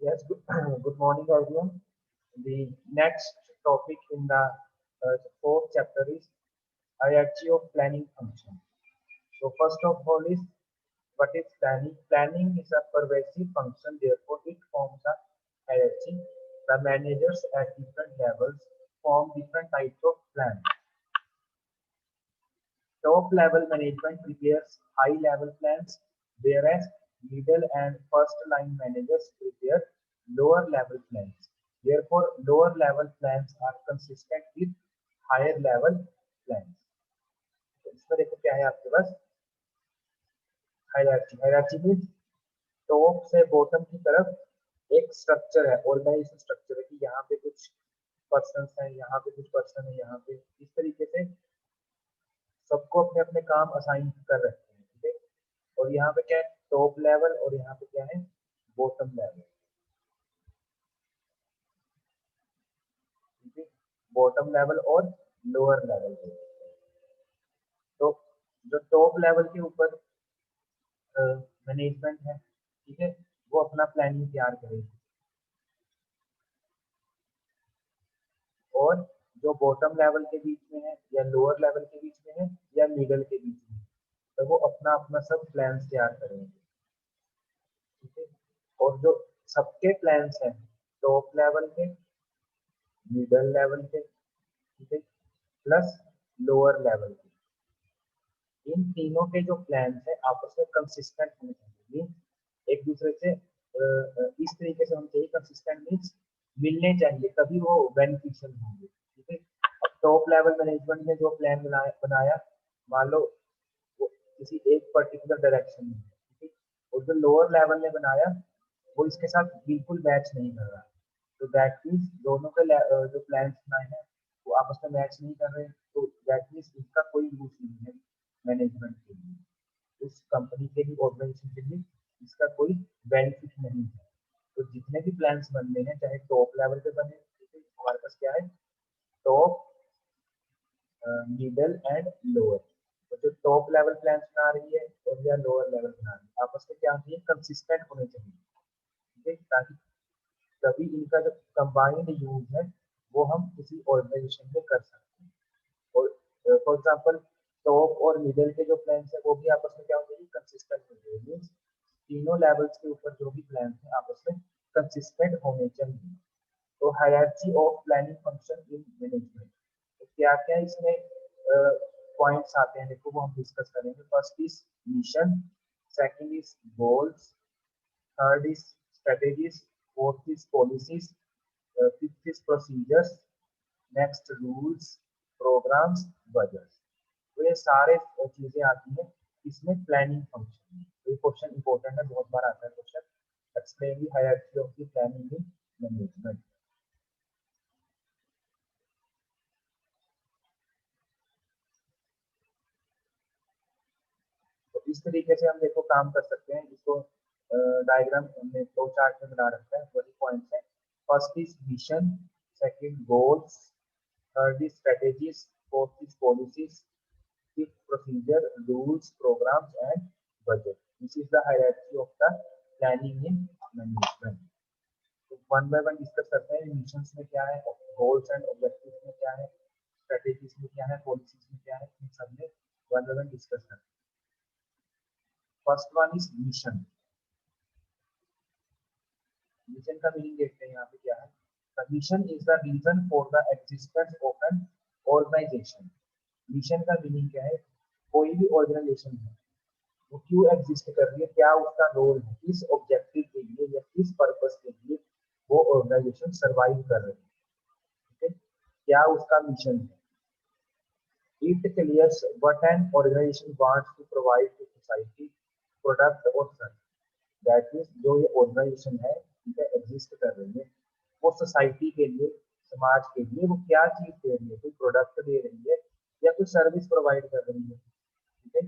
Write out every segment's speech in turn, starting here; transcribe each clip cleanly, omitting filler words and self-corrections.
Yes, good, good morning, everyone. The next topic in the fourth chapter is hierarchy of planning function. So, first of all, is what is planning? Planning is a pervasive function, therefore, it forms a hierarchy. The managers at different levels form different types of plans. Top level management prepares high level plans, whereas middle and first line managers prepare lower level plans. Therefore, lower level plans are consistent with higher level plans. तो इसमें देखो क्या है आपके पास hierarchy hierarchy means top से bottom की तरफ एक स्ट्रक्चर है ऑर्गेनाइजेशन स्ट्रक्चर है कि यहाँ पे कुछ पर्सन है यहाँ पे कुछ पर्सन है यहाँ पे इस तरीके से सबको अपने अपने काम असाइन कर रखे हैं ठीक है और यहाँ पे क्या है टॉप लेवल और यहाँ पे क्या है बॉटम लेवल ठीक है बॉटम लेवल और लोअर लेवल तो जो टॉप लेवल के ऊपर मैनेजमेंट है ठीक है वो अपना प्लानिंग तैयार करेगी और जो बॉटम लेवल के बीच में है या लोअर लेवल के बीच में है या मिडल के बीच में तो वो अपना अपना सब प्लान तैयार करेंगे ठीक है और जो सबके प्लान्स हैं टॉप लेवल के मिडल लेवल के ठीक है प्लस लोअर लेवल के इन तीनों के जो प्लान्स हैं आपस में कंसिस्टेंट होने चाहिए मीन्स एक दूसरे से इस तरीके से होने चाहिए कंसिस्टेंट मीन्स मिलने चाहिए तभी वो बेनिफिशियल होंगे ठीक है अब टॉप लेवल मैनेजमेंट ने जो प्लान बनाया मान लो वो किसी एक पर्टिकुलर डायरेक्शन में ठीक है और जो लोअर लेवल ने बनाया वो इसके साथ बिल्कुल मैच नहीं कर रहा तो दैट मीन्स दोनों के जो प्लान्स बनाए हैं वो आपस में मैच नहीं कर रहे तो दैट मीन्स इसका कोई यूज नहीं है मैनेजमेंट के लिए उस कंपनी के लिए ऑर्गेनाइजेशन के लिए इसका कोई बेनिफिट नहीं है तो जितने भी प्लान्स बनने हैं चाहे टॉप लेवल पे बने ठीक है हमारे पास क्या है टॉप मिडल एंड लोअर तो जो टॉप लेवल प्लान्स बना रही है और या लोअर लेवल बना रही है आपस में क्या होनी है कंसिस्टेंट होने चाहिए ठीक है ताकि तभी इनका जो कंबाइंड यूज है वो हम किसी ऑर्गेनाइजेशन में कर सकते हैं और फॉर एग्जांपल टॉप और मिडिल के जो प्लान्स है वो भी आपस में क्या होंगे कंसिस्टेंट होंगे मीन्स तीनों लेवल्स के ऊपर जो भी प्लान्स हैं आपस में कंसिस्टेंट होने चाहिए तो hierarchy of planning function in management तो क्या क्या इसमें पॉइंट्स आते हैं देखो वो हम डिस्कस करेंगे first is mission second is goals third is strategies, fourth is policies, fifth is procedures, next rules, programs, budgets. तो ये सारे चीजें आती हैं इसमें प्लानिंग फंक्शन ये क्वेश्चन इंपॉर्टेंट है बहुत बार आता है question explain the hierarchy of the planning in management तो इस तरीके से हम देखो काम कर सकते हैं इसको डायग्राम हमने दो चार्ट में बना रखा है वही पॉइंट्स है first is mission second goals third is strategies fourth is policies fifth procedure, rules, programs, and budget. This is the hierarchy of the planning in management. तो वन बाय वन डिस्कस करते हैं missions में क्या है goals and objectives में क्या है strategies में क्या है पॉलिसीज में क्या है इन सब में वन बाय वन डिस्कस करते हैं first one is mission mission का मीनिंग देखते हैं यहाँ पे क्या है the mission is the reason for the existence of an organisation mission का मीनिंग क्या है कोई भी ऑर्गेनाइजेशन है वो क्यों एग्जिस्ट कर रही है क्या उसका रोल है किस ऑब्जेक्टिव के लिए या किस पर्पस के लिए वो ऑर्गेनाइजेशन सरवाइव कर रही है ठीक है क्या उसका मिशन है it clears what an organisation wants to provide to society product और सर्विस दैट मीन्स जो ये ऑर्गेनाइजेशन है ठीक है एग्जिस्ट कर रही है वो सोसाइटी के लिए समाज के लिए वो क्या चीज दे रही है कोई प्रोडक्ट दे रही है या कोई सर्विस प्रोवाइड कर रही है ठीक है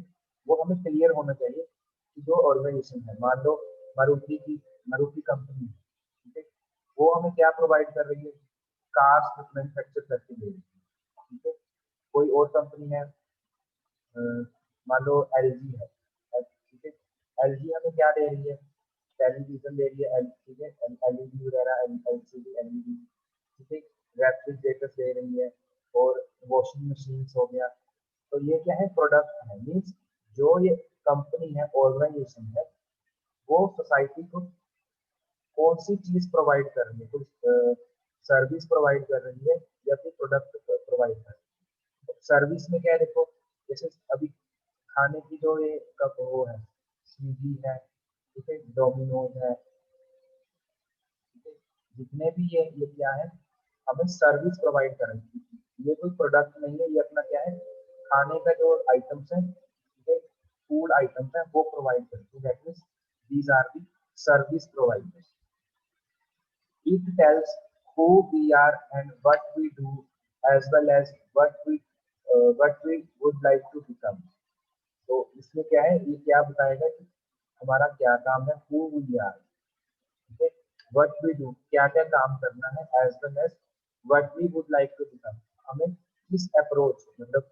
वो हमें क्लियर होना चाहिए कि जो ऑर्गेनाइजेशन है मान लो मारुति कंपनी ठीक है वो हमें क्या प्रोवाइड कर रही है कार्स मैन्युफैक्चर करके दे रही है ठीक है कोई और कंपनी है मान लो एलजी है ठीक है एलजी हमें क्या दे रही है टेलीविजन ले लिया, ठीक है, एलईडी वगैरह, एलसीडी, एलईडी, ठीक है, रेफ्रिजरेटर्स ले रही है, और वॉशिंग मशीन हो गया। तो ये क्या है, प्रोडक्ट है, मीन्स जो ये कंपनी है, ऑर्गेनाइजेशन है, वो सोसाइटी को कौन सी चीज प्रोवाइड कर रही है, कुछ सर्विस प्रोवाइड कर रही है या फिर प्रोडक्ट प्रोवाइड कर रही है। सर्विस में क्या है, देखो जैसे अभी खाने की जो ये कब वो है, स्विगी है, ठीक है, डोमिनोज है, ठीक है, जितने भी ये क्या है, हमें सर्विस प्रोवाइड कर रही है। ये कोई प्रोडक्ट नहीं है, ये अपना क्या है, खाने का जो आइटम्स है, ठीक है, फूड आइटम्स है, वो प्रोवाइड करती है। That means these are the service providers. It tells who we are and what we do, as well as what we would like to become. तो इसमें क्या है, ये क्या बताएगा कि हमारा क्या काम है, who we are, ठीक है, what we do, क्या क्या काम करना है, as well as what we would like to become, हमें किस अप्रोच, मतलब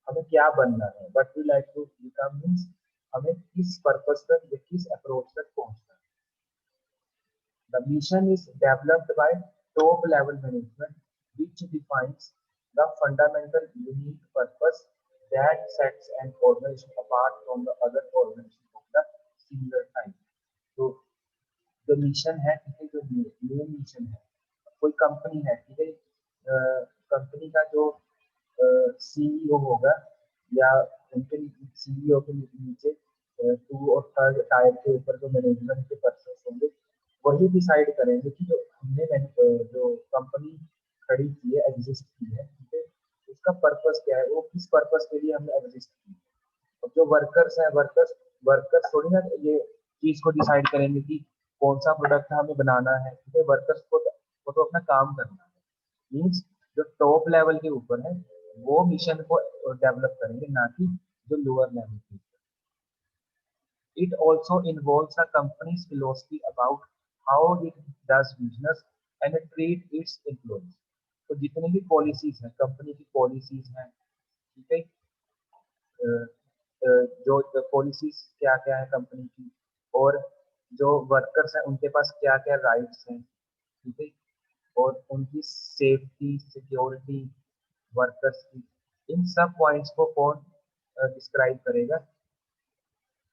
हमें क्या बनना है, what we like to become means हमें किस पर्पस तक या किस अप्रोच तक पहुंचना है। The mission is developed by top-level management, which defines the fundamental unique purpose that sets an organization apart from the other organizations of the similar type. तो जो मिशन है, ठीक है, जो मेन मिशन है, कोई कंपनी है, ठीक है, कंपनी का जो सीईओ होगा या उनके सीईओ के नीचे टू और थर्ड टायर के ऊपर जो मैनेजमेंट के पर्सन होंगे, वही डिसाइड करेंगे कि जो हमने जो कंपनी खड़ी की है, एग्जिस्ट की है, ठीक है, उसका पर्पस क्या है, वो किस पर्पस के लिए हमने एग्जिस्ट की है। अब जो वर्कर्स हैं, वर्कर्स वर्कर्स थोड़ी ना ये चीज को डिसाइड करेंगे कि कौन सा प्रोडक्ट हमें बनाना है, ठीक है, वर्कर्स को तो अपना काम करना है। मीन्स जो टॉप लेवल के ऊपर है, वो मिशन को डेवलप करेंगे, ना कि जो लोअर लेवल के ऊपर। It also involves a company's philosophy about how it does business and treat its employees. तो जितनी भी पॉलिसीज हैं, कंपनी की पॉलिसीज हैं, ठीक है, जो पॉलिसीज क्या क्या है कंपनी की, और जो वर्कर्स हैं उनके पास क्या क्या राइट्स हैं, ठीक है, और उनकी सेफ्टी, सिक्योरिटी, वर्कर्स की, इन सब पॉइंट्स को कौन डिस्क्राइब करेगा,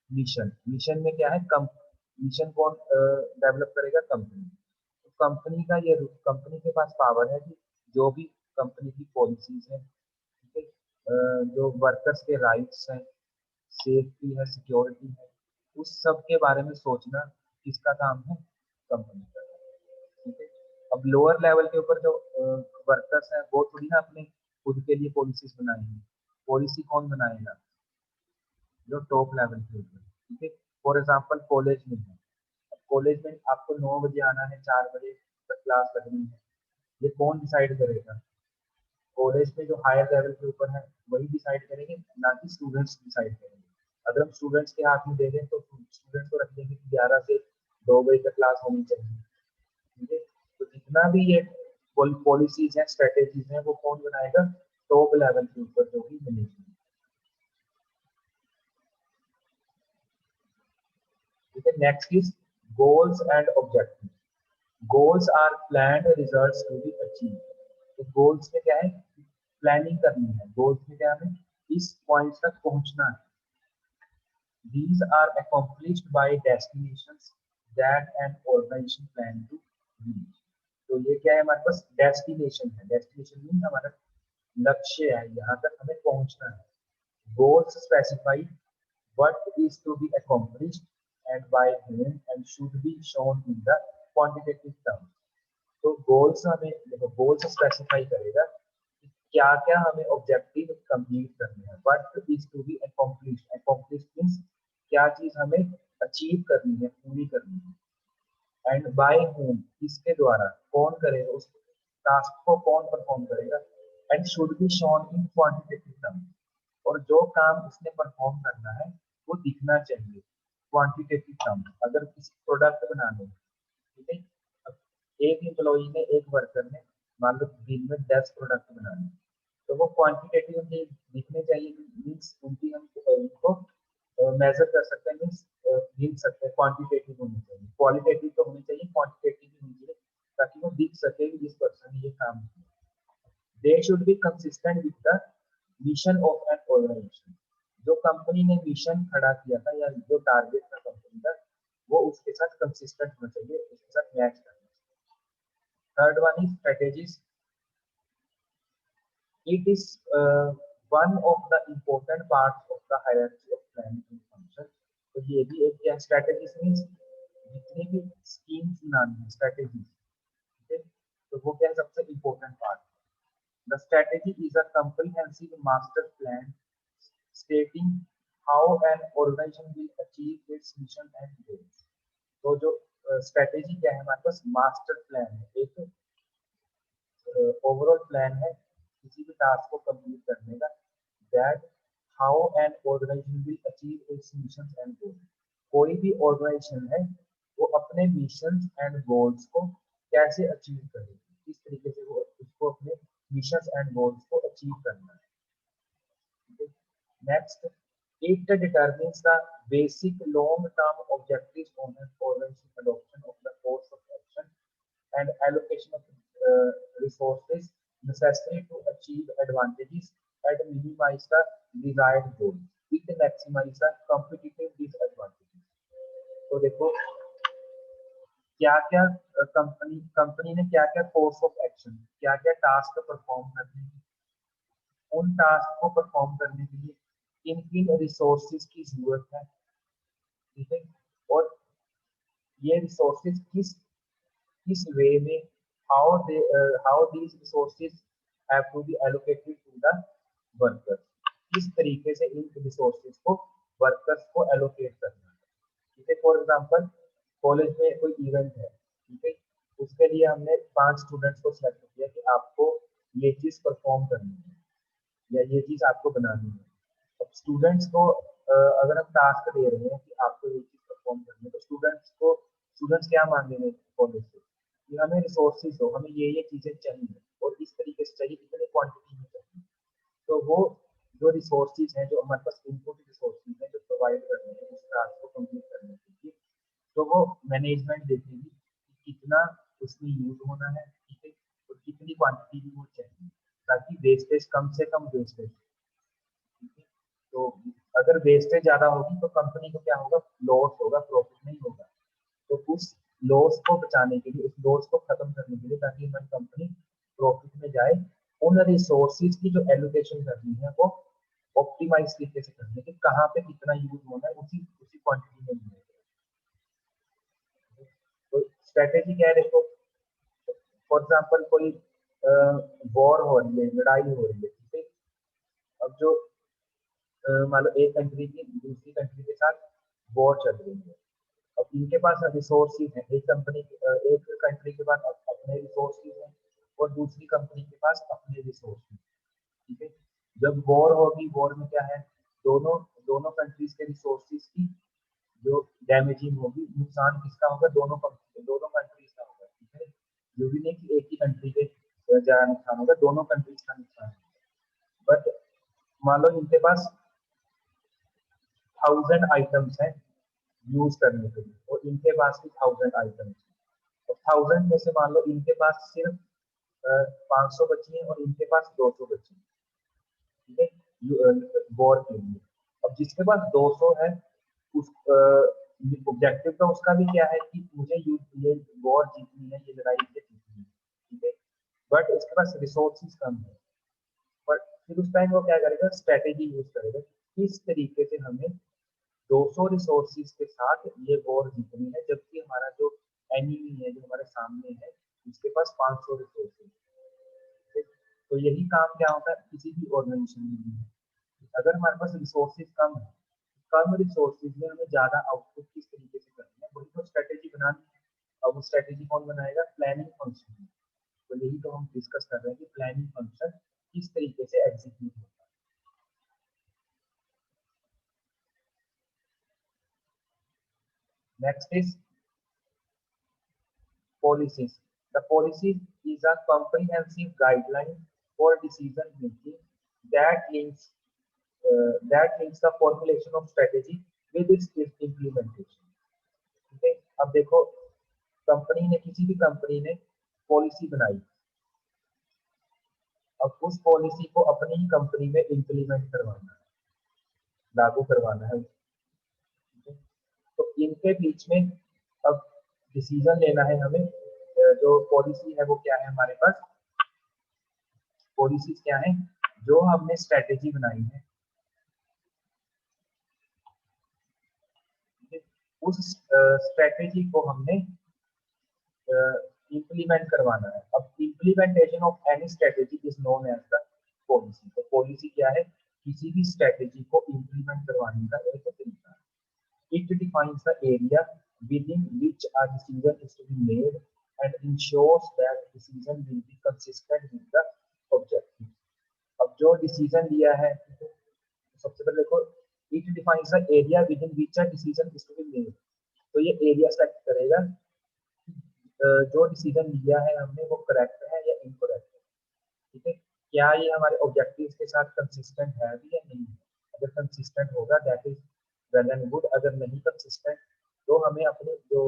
मिशन। मिशन में क्या है, मिशन कौन डेवलप करेगा, कंपनी। तो कंपनी का ये, कंपनी के पास पावर है कि जो भी कंपनी की पॉलिसीज है, ठीक है, जो वर्कर्स के राइट्स हैं, सेफ्टी है, सिक्योरिटी है, उस सब के बारे में सोचना किसका काम है, कंपनी का, ठीक है। अब लोअर लेवल के ऊपर जो वर्कर्स हैं, वो थोड़ी ना अपने खुद के लिए पॉलिसीज बनाएंगे। पॉलिसी कौन बनाएगा, जो टॉप लेवल के ऊपर, ठीक है। फॉर एग्जाम्पल कॉलेज में है, कॉलेज में आपको 9 बजे आना है, 4 बजे तक क्लास लगनी है, ये कौन डिसाइड करेगा, कॉलेज में जो हायर लेवल के ऊपर है वही डिसाइड करेंगे, ना कि स्टूडेंट्स डिसाइड करेंगे। अगर हम स्टूडेंट्स के हाथ में दे दें तो स्टूडेंट्स को रख देंगे कि 11 से 2 बजे तक क्लास होनी चाहिए, ठीक है। तो जितना भी ये पॉलिसीज हैं, स्ट्रेटेजीज हैं, वो कौन बनाएगा, टॉप लेवल के ऊपर जो भी मैनेजमेंट, ठीक है। Next is goals and objective. Goals are planned results to be achieve. तो गोल्स में क्या है, प्लानिंग करनी है, गोल्स में क्या है, इस पॉइंट तक पहुंचना है। These are accomplished by destinations that an organization plan to reach. तो ये क्या है, हमारे पास डेस्टिनेशन है, डेस्टिनेशन मीन हमारा लक्ष्य है, यहाँ तक हमें पहुंचना है। Goals specify what is to be accomplished and by whom and should be shown in the quantitative terms. तो गोल्स हमें, देखो गोल्स स्पेसिफाई करेगा कि क्या क्या हमें ऑब्जेक्टिव कंप्लीट करने हैं, what is to be accomplished, accomplish means क्या चीज हमें अचीव करनी है, पूरी करनी है, एंड बाय होम, किसके द्वारा, कौन करेगा उस टास्क को, कौन परफॉर्म करेगा, and should be shown in quantitative terms, और जो काम उसने परफॉर्म करना है वो दिखना चाहिए क्वांटिटेटिव टर्म्स। अगर किसी प्रोडक्ट बनाने, ठीक है, अब एक एम्प्लॉई ने, एक वर्कर ने मान लो दिन में 10 प्रोडक्ट बनाने, तो वो क्वांटिटेटिव दिखने चाहिए, मीन्स उनकी हम उनको मेजर कर सकते हैं, मीन्स गिन सकते हैं, क्वांटिटेटिव होनी चाहिए, क्वालिटेटिव तो होनी चाहिए, क्वांटिटेटिव भी होनी चाहिए, ताकि वो दिख सके कि इस पर्सन ने ये काम किया। They should be consistent with the mission of an organisation. जो कंपनी ने मिशन खड़ा किया था या जो टारगेट था कंपनी का, वो उसके साथ कंसिस्टेंट होना चाहिए, उसके साथ मैच करना चाहिए। Third one is strategies. It is one of the important parts of the hierarchy of planning and function. तो ये भी एक क्या strategies means जितने भी schemes बनानी है strategies, ठीक है, तो वो क्या है सबसे important part। The strategy is a comprehensive master plan stating how an organization will achieve its mission and goals। तो जो strategy क्या है हमारे पास master plan है, एक ओवरऑल प्लान है किसी भी टास्क को कंप्लीट करने का, that how an organisation will achieve its missions and goals. कोई भी ऑर्गेनाइजेशन है वो अपने मिशंस एंड गोल्स को कैसे अचीव करेगी, किस तरीके से वो उसको अपने मिशंस एंड गोल्स को अचीव करना है। Next, it determines the basic long-term objectives on an organization adoption of the course of action and allocation of resources necessary to achieve advantages and minimize the desired goal. It maximize the competitive disadvantages. तो देखो क्या क्या company ने क्या क्या course of action, क्या क्या task perform करने हैं, उन टास्क को परफॉर्म करने के लिए किन किन रिसोर्सेज की जरूरत है, ठीक है, और ये रिसोर्सेज किस वे में how these resources have to be allocated to the workers, किस तरीके से इन रिसोर्सेज को वर्कर्स को एलोकेट करना है, ठीक है। फॉर एग्जांपल कॉलेज में कोई इवेंट है, ठीक है, उसके लिए हमने 5 स्टूडेंट्स को सिलेक्ट किया कि आपको ये चीज परफॉर्म करनी है या ये चीज आपको बनानी है। अब स्टूडेंट्स को अगर हम टास्क दे रहे हैं कि आपको ये चीज परफॉर्म करनी है, तो स्टूडेंट्स क्या मांगेंगे कॉलेज से कि हमें रिसोर्सेज हो, हमें ये चीजें चाहिए और इस तरीके से चाहिए, इतनी क्वांटिटी में चाहिए। तो वो जो रिसोर्सेज हैं, जो हमारे पास इनपुट रिसोर्सेज हैं जो प्रोवाइड करने हैं उस टास्क को कंप्लीट करने के लिए, तो वो मैनेजमेंट देखेगी कि कितना उसमें यूज होना है, ठीक है, और कितनी क्वांटिटी भी वो चाहिए, ताकि वेस्टेज कम से कम वेस्टेज, ठीक है। तो अगर वेस्टेज ज्यादा होगी तो कंपनी को क्या होगा, लॉस होगा, प्रॉफिट नहीं होगा। तो उस लॉस को बचाने के लिए, उस लॉस को खत्म करने के लिए, ताकि हमारी कंपनी प्रॉफिट में जाए, उन रिसोर्सेज की जो एलोकेशन करनी है वो ऑप्टिमाइज तरीके से करनी है कि कहाँ पे कितना यूज होना है, उसी उसी क्वांटिटी में यूज। तो स्ट्रेटेजी क्या है, देखो फॉर एग्जांपल कोई वॉर हो रही है, लड़ाई हो रही है, ठीक है। अब जो मान लो एक कंट्री की दूसरी कंट्री के साथ वॉर चल रही है, अब इनके पास रिसोर्सेज हैं, एक कंट्री के पास अपने रिसोर्सेज हैं और दूसरी कंपनी के पास अपने रिसोर्सेज, ठीक है। जब वॉर होगी, वॉर में क्या है, दोनों दोनों कंट्रीज के रिसोर्सेज की जो डैमेजिंग होगी, नुकसान किसका होगा, दोनों कंट्रीज का होगा, ठीक है। जो भी नहीं कि एक ही कंट्री के ज्यादा नुकसान होगा, दोनों कंट्रीज का नुकसान होगा। बट मान लो इनके पास 1000 आइटम्स हैं यूज करने के लिए और इनके पास भी 1000 आइटम्स, और 1000 में से मान लो इनके पास सिर्फ 500 बची हैं और इनके पास 200 बची, ठीक है, वॉर के लिए। अब जिसके पास 200 है, उस ऑब्जेक्टिव तो उसका भी क्या है कि मुझे ये वॉर जीतनी है, ये लड़ाई मुझे जीतनी है, ठीक है, बट उसके पास रिसोर्सेज कम है। बट फिर उस टाइम वो क्या करेगा, स्ट्रेटेजी यूज करेगा किस तरीके से हमें 200 रिसोर्सेज के साथ ये वॉर जीतनी है, जबकि हमारा जो एनिमी है, जो हमारे सामने है, उसके पास 500 रिसोर्सेज। तो यही काम क्या होता है किसी भी ऑर्गेनाइजेशन में भी है, अगर हमारे पास रिसोर्सेज कम है, कम रिसोर्सेज में हमें ज्यादा आउटपुट किस तरीके से करना है, वही तो स्ट्रेटेजी बनानी है। अब वो स्ट्रेटेजी कौन बनाएगा, प्लानिंग फंक्शन। तो यही तो हम डिस्कस कर रहे हैं कि प्लानिंग फंक्शन किस तरीके से एग्जीक्यूट होता है। Next is policies. The policy is a comprehensive guideline for decision making that links the formulation of strategy with its implementation. Okay? अब देखो, कंपनी ने, किसी भी कंपनी ने पॉलिसी बनाई, अब उस पॉलिसी को अपनी ही कंपनी में इम्प्लीमेंट करवाना है, लागू करवाना है। तो इनके बीच में अब डिसीजन लेना है हमें। जो पॉलिसी है वो क्या है हमारे पास, पॉलिसीज क्या है, जो हमने स्ट्रेटेजी बनाई है, उस स्ट्रेटेजी को हमने इम्प्लीमेंट करवाना है। अब implementation of any strategy is known as the policy. तो पॉलिसी क्या है, किसी भी स्ट्रेटेजी को इम्प्लीमेंट करवाने का एक तरीका है। It defines the area within which a decision is to be made and ensures that decision will be consistent with the objective. अब जो डिसीजन लिया है, तो सबसे पहले देखो, it defines the area within which a decision is to be made. तो ये एरिया सेलेक्ट करेगा जो डिसीजन लिया है हमने वो करेक्ट है या इनकरेक्ट है। ठीक है, क्या ये हमारे ऑब्जेक्टिव्स के साथ कंसिस्टेंट है भी या नहीं है। अगर कंसिस्टेंट होगा that is well and good, अगर नहीं कंसिस्टेंट तो हमें अपनी जो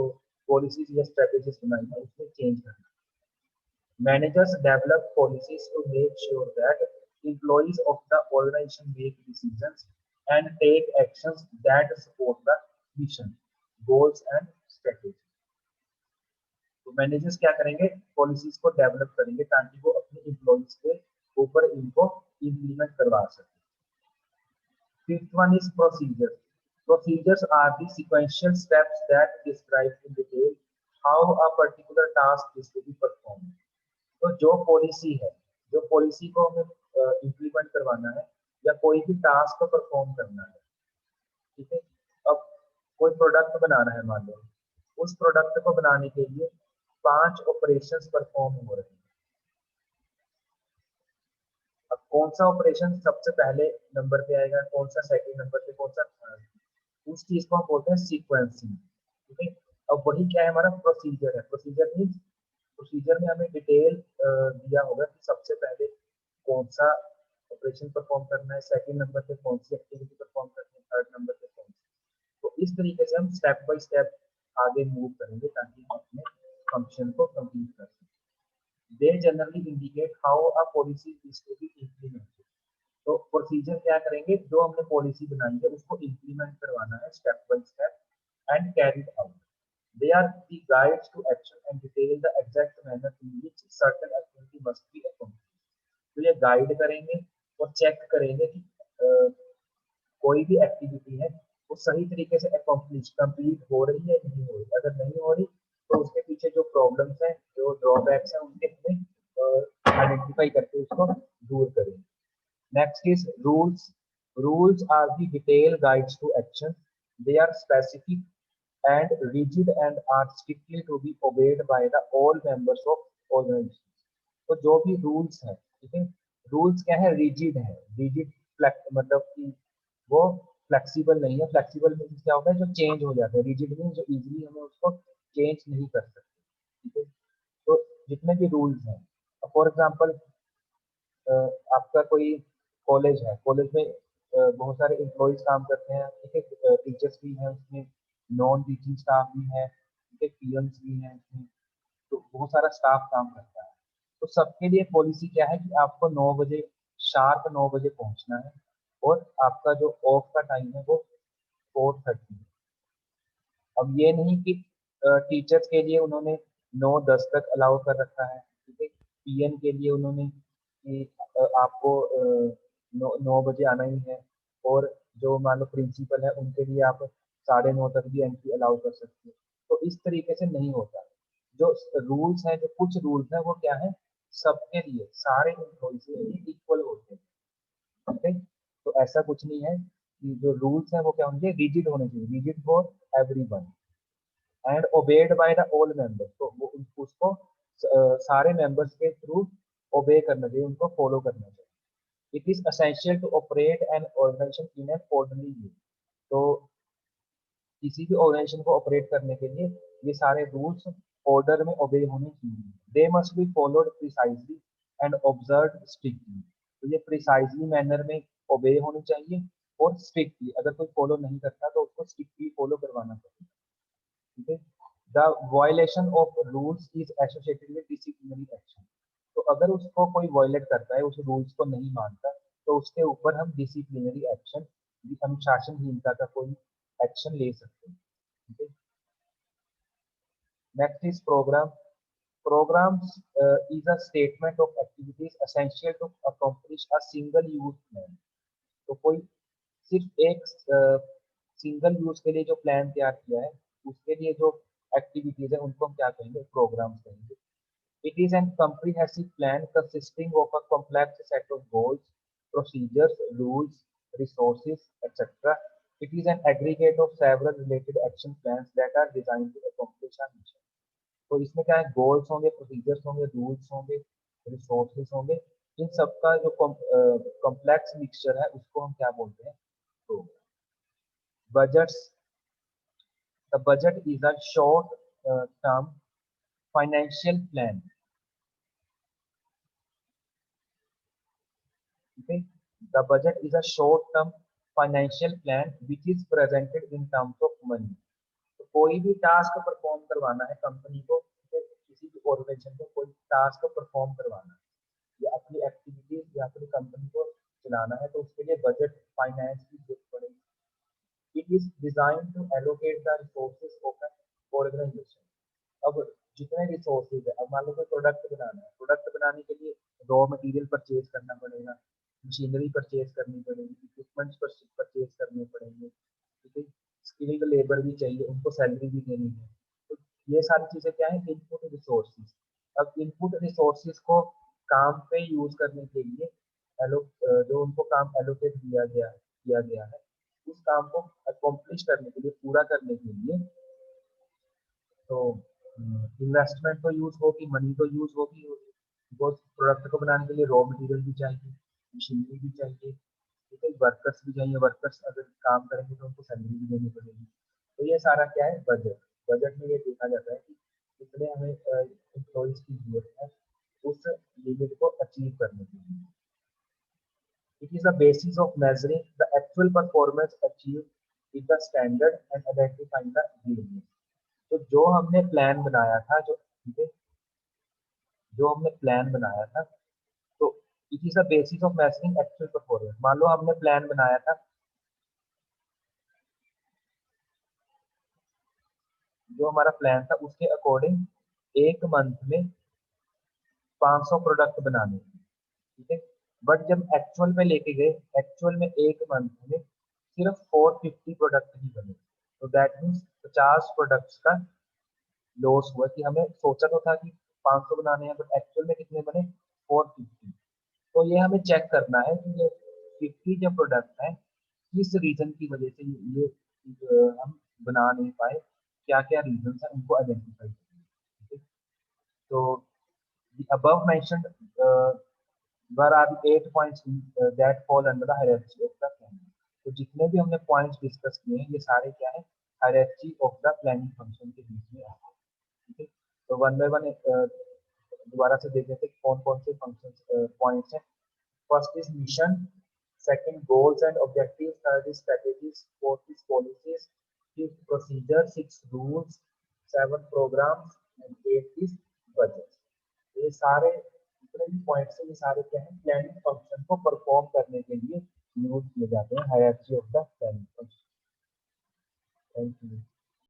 पॉलिसीज या स्ट्रेटेजीज बनाई है उसमें चेंज करना। Managers develop policies to make sure that employees of the organization make decisions and take actions that support the mission, goals and strategy. तो मैनेजर्स क्या करेंगे, पॉलिसीज को डेवलप करेंगे ताकि वो अपने एम्प्लॉइज के ऊपर इनको इम्प्लीमेंट करवा सके। Fifth one is procedures. Procedures are the sequential steps that describe in detail how a particular task is to be performed. तो जो पॉलिसी है, जो पॉलिसी को हमें इम्प्लीमेंट करवाना है या कोई भी टास्क को परफॉर्म करना है, ठीक है। अब कोई प्रोडक्ट बनाना है, मान लो उस प्रोडक्ट को बनाने के लिए 5 ऑपरेशंस परफॉर्म हो रहे हैं। अब कौन सा ऑपरेशन सबसे पहले नंबर पे आएगा, कौन सा सेकंड नंबर पे, कौन सा थर्ड, उस चीज को हम बोलते हैं सीक्वेंसिंग। ठीक है, अब वही क्या है हमारा प्रोसीजर है। प्रोसीजर मीन्स प्रोसीजर में हमें डिटेल दिया होगा कि सबसे पहले कौन सा ऑपरेशन परफॉर्म करना है, सेकंड नंबर पे कौन सी एक्टिविटी परफॉर्म करनी है, थर्ड नंबर पे कौन सी। तो इस तरीके से हम स्टेप बाय स्टेप आगे मूव करेंगे ताकि हम अपने फंक्शन को कंप्लीट कर सकें। They generally indicate how a policy is to be implemented. तो प्रोसीजर क्या करेंगे, जो हमने पॉलिसी बनाई है उसको इम्प्लीमेंट करवाना है step by step and carried out. They are the guides to action and detail the exact manner in which certain activity must be accomplished. तो ये गाइड करेंगे और चेक करेंगे कि कोई भी एक्टिविटी है वो सही तरीके से अकॉम्प्लिश कंप्लीट हो रही है नहीं हो रही। अगर नहीं हो रही तो उसके पीछे जो प्रॉब्लम्स हैं, जो ड्रॉबैक्स हैं, उनके हमें आइडेंटिफाई करके उसको दूर करें। Next is rules. Rules are the detail guides to action. They are specific and rigid and are strictly to be obeyed by the all members of organization. तो जो भी रूल्स हैं, ठीक है, रूल्स क्या है, रिजिड है। रिजिड मतलब कि वो फ्लेक्सिबल नहीं है। फ्लेक्सिबल मीन्स क्या होता है, जो चेंज हो जाता है। रिजिड मीन्स जो इजीली हमें उसको चेंज नहीं कर सकते। ठीक है, तो जितने भी रूल्स हैं, फॉर एग्जांपल आपका कोई कॉलेज है, कॉलेज में बहुत सारे एम्प्लॉयज काम करते हैं, ठीक है, टीचर्स भी हैं उसमें, नॉन टीचिंग स्टाफ भी है, ठीक है, पीएम्स भी हैं उसमें, तो बहुत सारा स्टाफ काम करता है। तो सबके लिए पॉलिसी क्या है कि आपको 9 बजे शार्प 9 बजे पहुंचना है और आपका जो ऑफ का टाइम है वो 4:30 है। अब ये नहीं कि टीचर्स के लिए उन्होंने 9-10 तक अलाउ कर रखा है, ठीक है, पीएन के लिए उन्होंने कि आपको 9 बजे आना ही है, और जो मान लो प्रिंसिपल है उनके लिए आप 9:30 तक भी एंट्री अलाउ कर सकते हो। तो इस तरीके से नहीं होता। जो रूल्स हैं, जो कुछ रूल्स हैं वो क्या है, सबके लिए, सारे एम्प्लॉइज के लिए इक्वल होते हैं। ठीक है, तो ऐसा कुछ नहीं है कि जो रूल्स हैं वो क्या होंगे, रिजिड होने चाहिए, rigid for everyone and obeyed by the all members. तो वो उसको सारे मेंबर्स के थ्रू ओबे करना चाहिए, उनको फॉलो करना चाहिए। It is essential to operate an organization in an orderly way. तो किसी भी ऑर्गेनाइजेशन को ऑपरेट करने के लिए ये सारे रूल्स ऑर्डर में ओबे होने चाहिए। They must be followed precisely and observe strictly. तो ये प्रिसाइजली मैनर में ओबे होनी चाहिए और स्ट्रिक्टली, अगर कोई फॉलो नहीं करता तो उसको स्ट्रिक्टली फॉलो करवाना चाहिए। ठीक है, the violation of rules is associated with disciplinary action. तो अगर उसको कोई वायलेट करता है, उस रूल्स को नहीं मानता, तो उसके ऊपर हम डिसिप्लिनरी एक्शन, अनुशासनहीनता का कोई एक्शन ले सकते हैं। ठीक है। Next is programme. Programs is a statement of activities essential to accomplish a single use plan। तो कोई सिर्फ एक सिंगल यूज के लिए जो प्लान तैयार किया है, उसके लिए जो एक्टिविटीज है उनको हम क्या कहेंगे? प्रोग्राम्स कहेंगे। It is an comprehensive plan consisting of a complex set of goals, procedures, rules, resources, etc. It is an aggregate of several related action plans that are designed to accomplish a mission। तो इसमें क्या है? Goals होंगे, procedures होंगे, rules होंगे, resources होंगे। इन सबका जो कॉम्प्लेक्स मिक्सचर है उसको हम क्या बोलते हैं? तो budgets. The budget is a short term financial plan. ठीक है। The budget is a short term financial plan which is presented in terms of money. तो कोई भी टास्क परफॉर्म करवाना है कंपनी को, किसी भी ऑर्गेनाइजेशन को कोई टास्क परफॉर्म करवाना है या अपनी एक्टिविटीज या अपनी कंपनी को चलाना है, तो उसके लिए बजट फाइनेंस की जरूरत पड़ेगी। It is design to allocate the resources of an organisation. अब जितने रिसोर्सेज है, अब मान लो कोई प्रोडक्ट बनाना है, प्रोडक्ट बनाने के लिए रॉ मटेरियल परचेज करना पड़ेगा, मशीनरी परचेज करनी पड़ेगी, इक्विपमेंट्स परचेज करने पड़ेंगे। ठीक है। स्किल्ड लेबर भी चाहिए, उनको सैलरी भी देनी है। तो ये सारी चीजें क्या है? Input resources. अब इनपुट रिसोर्सेज को काम पे यूज करने के लिए जो उनको काम एलोकेट किया गया है, उस काम को अकॉम्प्लिश करने के लिए, पूरा करने के लिए, तो इन्वेस्टमेंट तो यूज होगी, मनी तो यूज होगी, बिकॉज प्रोडक्ट को बनाने के लिए रॉ मटेरियल भी चाहिए, मशीनरी भी चाहिए, ठीक है, वर्कर्स भी चाहिए। वर्कर्स अगर काम करेंगे तो उनको सैलरी भी देनी पड़ेगी। तो ये सारा क्या है? बजट। बजट में ये देखा जाता है कि कितने हमें एम्प्लॉइज की जरूरत है उस लिमिट को अचीव करने के लिए। It is the basis of measuring the actual performance achieved with the standard and identifying the variance। तो जो हमने प्लान बनाया था, ठीक है, जो हमने प्लान बनाया था, तो it is the basis of measuring actual performance. मान लो हमने प्लान बनाया था, जो हमारा प्लान था उसके अकॉर्डिंग एक मंथ में 500 प्रोडक्ट बनाने थे, ठीक है। बट जब एक्चुअल में लेके गए, एक्चुअल में एक मंथ में सिर्फ 450 प्रोडक्ट ही बने। तो दैट मीन्स 50 प्रोडक्ट्स का लॉस हुआ। कि हमें सोचा तो था कि 500 बनाने हैं, बट एक्चुअल में कितने बने? 450। तो ये हमें चेक करना है कि ये 50 जो प्रोडक्ट है, किस रीजन की वजह से ये हम बना नहीं पाए, क्या क्या रीजन है उनको आइडेंटिफाई करेंगे। तो the above mentioned were are the 8 points that fall under the hierarchy of the planning। तो जितने भी हमने पॉइंट्स डिस्कस किए हैं, ये सारे क्या है? Hierarchy of the planning function के बीच में आते हैं। ठीक है। तो वन बाय वन दोबारा से देख लेते हैं कौन कौन से फंक्शन पॉइंट्स हैं। First is mission, second goals and objectives, third is strategies, fourth is policies, fifth procedure, sixth rules, seven programs and eight is budget। ये सारे जितने भी पॉइंट्स हैं, ये सारे क्या है? प्लानिंग फंक्शन को परफॉर्म करने के लिए यूज किए जाते हैं, hierarchy of the planning function. Thank you.